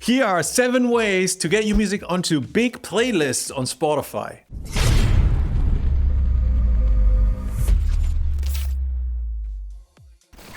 Here are 7 ways to get your music onto big playlists on Spotify.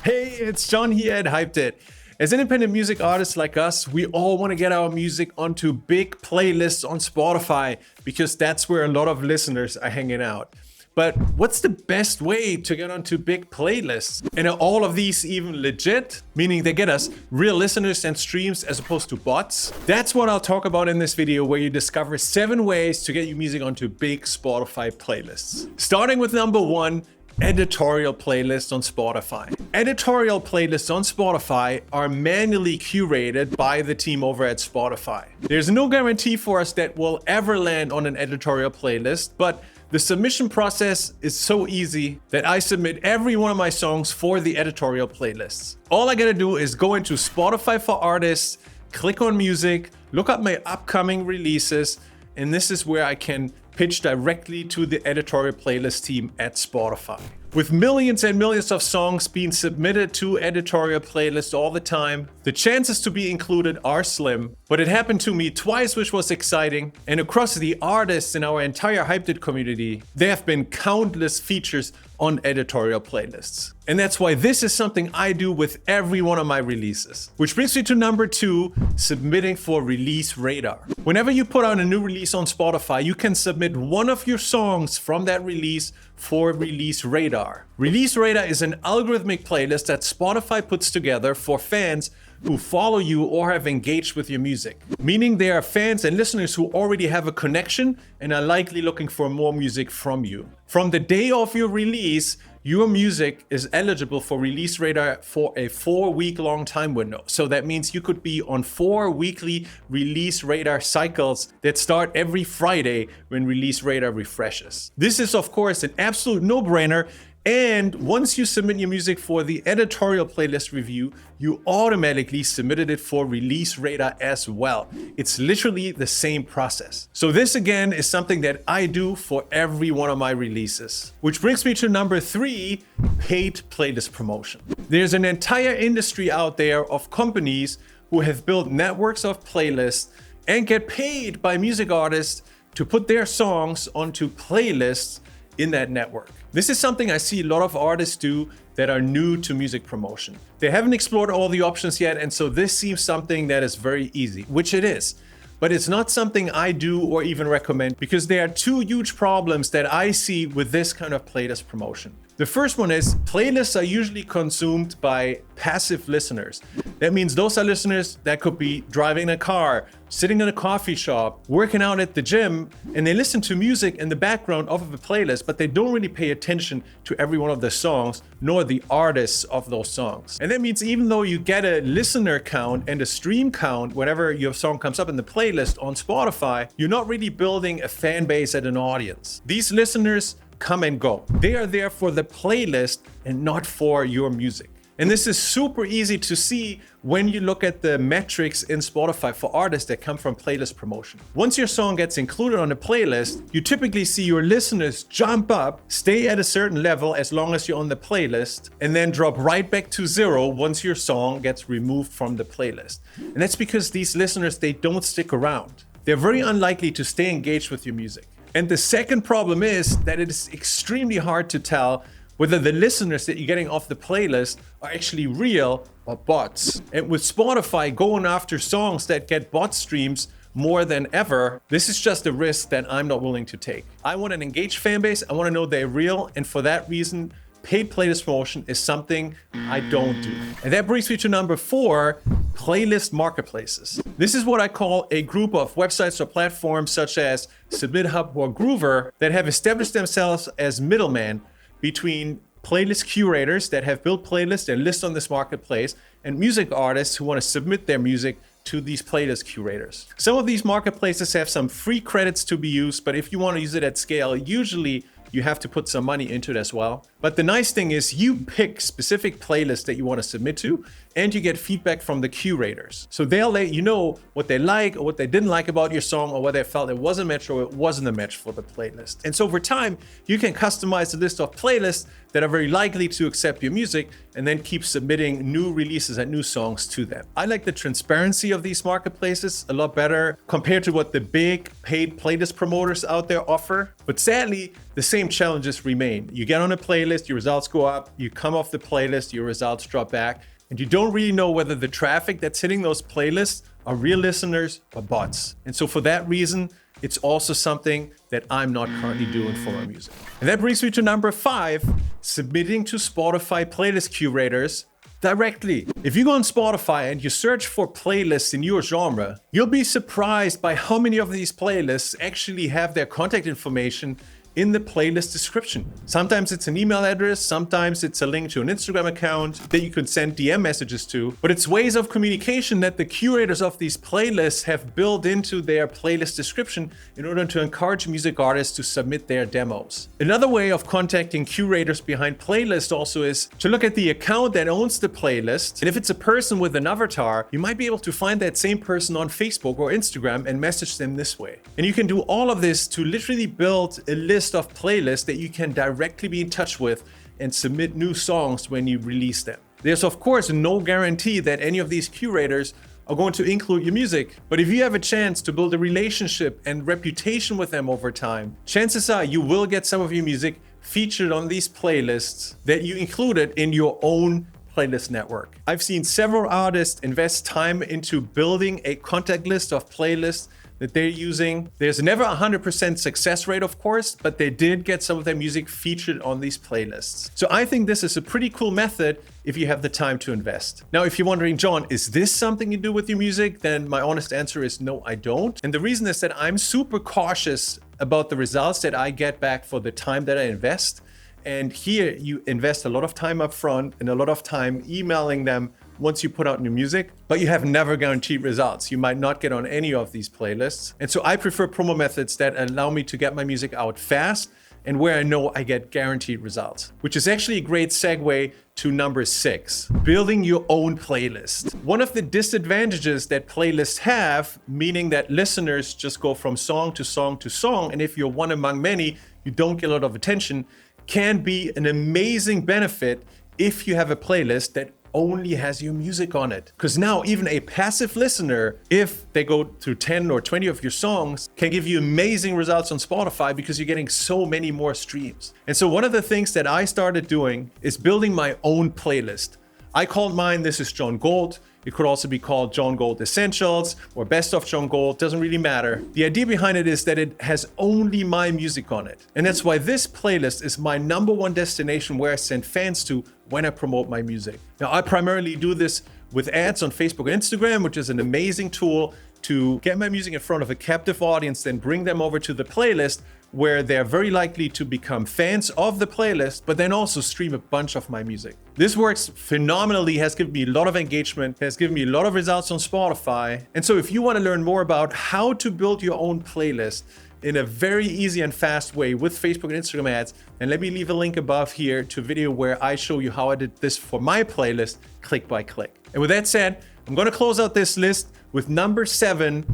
Hey, it's John here at Hyped It. As independent music artists like us, we all want to get our music onto big playlists on Spotify because that's where a lot of listeners are hanging out. But what's the best way to get onto big playlists? And are all of these even legit? Meaning they get us real listeners and streams as opposed to bots? That's what I'll talk about in this video, where you discover 7 ways to get your music onto big Spotify playlists. Starting with number 1, editorial playlists on Spotify. Editorial playlists on Spotify are manually curated by the team over at Spotify. There's no guarantee for us that we'll ever land on an editorial playlist, but the submission process is so easy that I submit every one of my songs for the editorial playlists. All I gotta do is go into Spotify for Artists, click on music, look up my upcoming releases, and this is where I can pitch directly to the editorial playlist team at Spotify. With millions and millions of songs being submitted to editorial playlists all the time, the chances to be included are slim, but it happened to me twice, which was exciting. And across the artists in our entire Hyped It community, there have been countless features on editorial playlists. And that's why this is something I do with every one of my releases. Which brings me to number 2, submitting for Release Radar. Whenever you put out a new release on Spotify, you can submit one of your songs from that release for Release Radar. Release Radar is an algorithmic playlist that Spotify puts together for fans who follow you or have engaged with your music. Meaning they are fans and listeners who already have a connection and are likely looking for more music from you. From the day of your release, your music is eligible for Release Radar for a 4-week-long time window. So that means you could be on 4 weekly Release Radar cycles that start every Friday when Release Radar refreshes. This is, of course, an absolute no-brainer. And once you submit your music for the editorial playlist review, you automatically submitted it for Release Radar as well. It's literally the same process. So this again is something that I do for every one of my releases. Which brings me to number 3, paid playlist promotion. There's an entire industry out there of companies who have built networks of playlists and get paid by music artists to put their songs onto playlists in that network. This is something I see a lot of artists do that are new to music promotion. They haven't explored all the options yet, and so this seems something that is very easy, which it is. But it's not something I do or even recommend, because there are 2 huge problems that I see with this kind of playlist promotion. The first one is playlists are usually consumed by passive listeners. That means those are listeners that could be driving a car, sitting in a coffee shop, working out at the gym, and they listen to music in the background of a playlist, but they don't really pay attention to every one of the songs, nor the artists of those songs. And that means even though you get a listener count and a stream count whenever your song comes up in the playlist on Spotify, you're not really building a fan base and an audience. These listeners come and go. They are there for the playlist and not for your music. And this is super easy to see when you look at the metrics in Spotify for artists that come from playlist promotion. Once your song gets included on a playlist, you typically see your listeners jump up, stay at a certain level as long as you're on the playlist, and then drop right back to 0 once your song gets removed from the playlist. And that's because these listeners, they don't stick around. They're very unlikely to stay engaged with your music. And the second problem is that it is extremely hard to tell whether the listeners that you're getting off the playlist are actually real or bots. And with Spotify going after songs that get bot streams more than ever, this is just a risk that I'm not willing to take. I want an engaged fan base. I want to know they're real. And for that reason, paid playlist promotion is something I don't do. And that brings me to number 4, playlist marketplaces. This is what I call a group of websites or platforms such as SubmitHub or Groover that have established themselves as middlemen between playlist curators that have built playlists and list on this marketplace and music artists who want to submit their music to these playlist curators. Some of these marketplaces have some free credits to be used, but if you want to use it at scale, usually you have to put some money into it as well. But the nice thing is you pick specific playlists that you want to submit to, and you get feedback from the curators. So they'll let you know what they like or what they didn't like about your song, or what they felt it was a match or it wasn't a match for the playlist. And so over time, you can customize the list of playlists that are very likely to accept your music and then keep submitting new releases and new songs to them. I like the transparency of these marketplaces a lot better compared to what the big paid playlist promoters out there offer. But sadly, the same challenges remain. You get on a playlist, your results go up, you come off the playlist, your results drop back, and you don't really know whether the traffic that's hitting those playlists are real listeners or bots. And so for that reason, it's also something that I'm not currently doing for my music. And that brings me to number 5, submitting to Spotify playlist curators directly. If you go on Spotify and you search for playlists in your genre, you'll be surprised by how many of these playlists actually have their contact information in the playlist description. Sometimes it's an email address, sometimes it's a link to an Instagram account that you can send DM messages to, but it's ways of communication that the curators of these playlists have built into their playlist description in order to encourage music artists to submit their demos. Another way of contacting curators behind playlists also is to look at the account that owns the playlist, and if it's a person with an avatar, you might be able to find that same person on Facebook or Instagram and message them this way. And you can do all of this to literally build a list of playlists that you can directly be in touch with and submit new songs when you release them. There's of course no guarantee that any of these curators are going to include your music, but if you have a chance to build a relationship and reputation with them over time, chances are you will get some of your music featured on these playlists that you included in your own playlist network. I've seen several artists invest time into building a contact list of playlists that they're using. There's never a 100% success rate, of course, but they did get some of their music featured on these playlists. So I think this is a pretty cool method if you have the time to invest. Now, if you're wondering, John, is this something you do with your music? Then my honest answer is no, I don't. And the reason is that I'm super cautious about the results that I get back for the time that I invest. And here you invest a lot of time up front and a lot of time emailing them once you put out new music, but you have never guaranteed results. You might not get on any of these playlists. And so I prefer promo methods that allow me to get my music out fast and where I know I get guaranteed results, which is actually a great segue to number 6, building your own playlist. One of the disadvantages that playlists have, meaning that listeners just go from song to song to song, and if you're one among many, you don't get a lot of attention, can be an amazing benefit if you have a playlist that only has your music on it. Because now even a passive listener, if they go through 10 or 20 of your songs, can give you amazing results on Spotify because you're getting so many more streams. And so one of the things that I started doing is building my own playlist. I called mine This Is John Gold. It could also be called John Gold Essentials or Best of John Gold, doesn't really matter. The idea behind it is that it has only my music on it. And that's why this playlist is my number one destination where I send fans to when I promote my music. Now, I primarily do this with ads on Facebook and Instagram, which is an amazing tool to get my music in front of a captive audience, then bring them over to the playlist where they're very likely to become fans of the playlist, but then also stream a bunch of my music. This works phenomenally, has given me a lot of engagement, has given me a lot of results on Spotify. And so if you want to learn more about how to build your own playlist in a very easy and fast way with Facebook and Instagram ads, and let me leave a link above here to a video where I show you how I did this for my playlist, click by click. And with that said, I'm going to close out this list with number 7,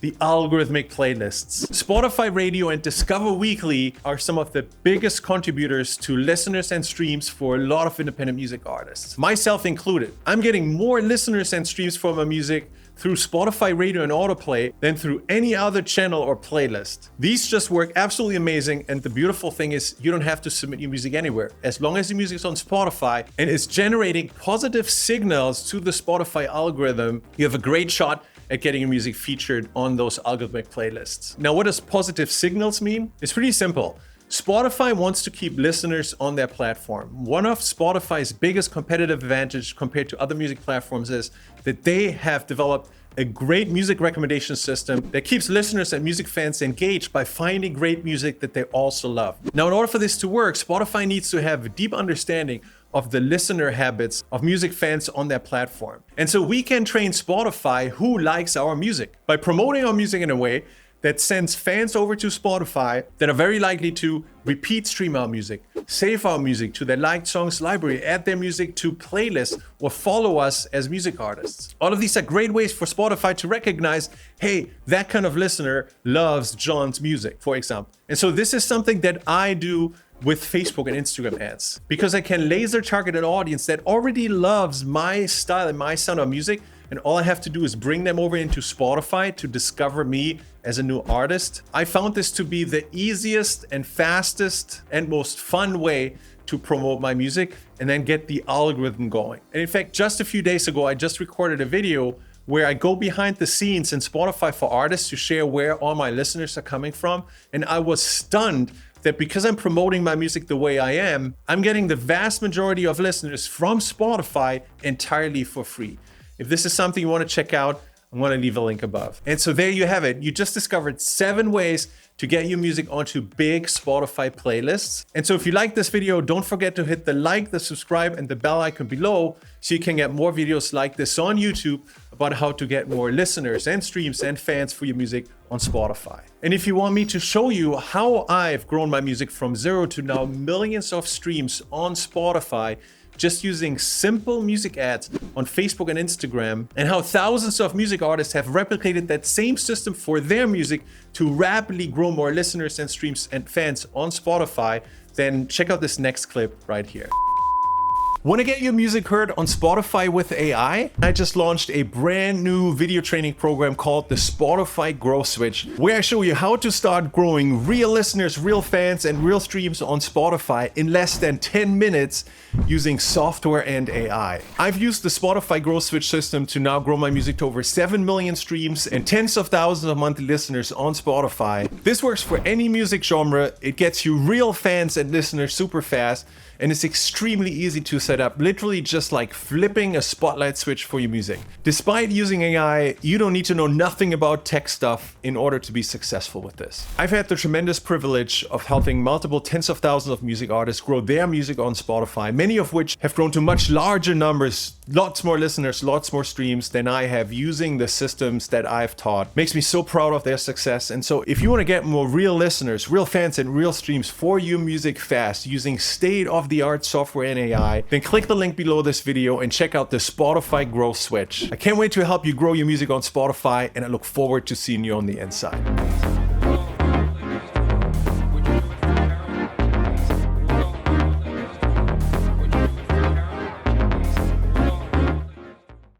the algorithmic playlists. Spotify Radio and Discover Weekly are some of the biggest contributors to listeners and streams for a lot of independent music artists, myself included. I'm getting more listeners and streams for my music through Spotify Radio and Autoplay than through any other channel or playlist. These just work absolutely amazing, and the beautiful thing is you don't have to submit your music anywhere. As long as your music is on Spotify and is generating positive signals to the Spotify algorithm, you have a great shot at getting your music featured on those algorithmic playlists. Now, what does positive signals mean? It's pretty simple. Spotify wants to keep listeners on their platform. One of Spotify's biggest competitive advantage compared to other music platforms is that they have developed a great music recommendation system that keeps listeners and music fans engaged by finding great music that they also love. Now, in order for this to work, Spotify needs to have a deep understanding of the listener habits of music fans on their platform. And so we can train Spotify who likes our music by promoting our music in a way that sends fans over to Spotify that are very likely to repeat stream our music, save our music to their liked songs library, add their music to playlists, or follow us as music artists. All of these are great ways for Spotify to recognize, hey, that kind of listener loves John's music, for example. And so this is something that I do with Facebook and Instagram ads, because I can laser target an audience that already loves my style and my sound of music. And all I have to do is bring them over into Spotify to discover me as a new artist. I found this to be the easiest and fastest and most fun way to promote my music and then get the algorithm going. And in fact, just a few days ago, I just recorded a video where I go behind the scenes in Spotify for artists to share where all my listeners are coming from. And I was stunned that because I'm promoting my music the way I am, I'm getting the vast majority of listeners from Spotify entirely for free. If this is something you want to check out, I'm going to leave a link above. And so there you have it. You just discovered 7 ways to get your music onto big Spotify playlists. And so if you like this video, don't forget to hit the like, the subscribe, and the bell icon below so you can get more videos like this on YouTube about how to get more listeners and streams and fans for your music on Spotify. And if you want me to show you how I've grown my music from 0 to now millions of streams on Spotify, just using simple music ads on Facebook and Instagram, and how thousands of music artists have replicated that same system for their music to rapidly grow more listeners and streams and fans on Spotify, then check out this next clip right here. Want to get your music heard on Spotify with AI? I just launched a brand new video training program called the Spotify Growth Switch, where I show you how to start growing real listeners, real fans, and real streams on Spotify in less than 10 minutes using software and AI. I've used the Spotify Growth Switch system to now grow my music to over 7 million streams and tens of thousands of monthly listeners on Spotify. This works for any music genre. It gets you real fans and listeners super fast, and it's extremely easy to set up, literally just like flipping a spotlight switch for your music. Despite using AI, you don't need to know nothing about tech stuff in order to be successful with this. I've had the tremendous privilege of helping multiple tens of thousands of music artists grow their music on Spotify, many of which have grown to much larger numbers, lots more listeners, lots more streams than I have using the systems that I've taught. Makes me so proud of their success. And so if you want to get more real listeners, real fans, and real streams for your music fast using state-of-the-art software and AI, then click the link below this video and check out the Spotify Growth Switch. I can't wait to help you grow your music on Spotify, and I look forward to seeing you on the inside.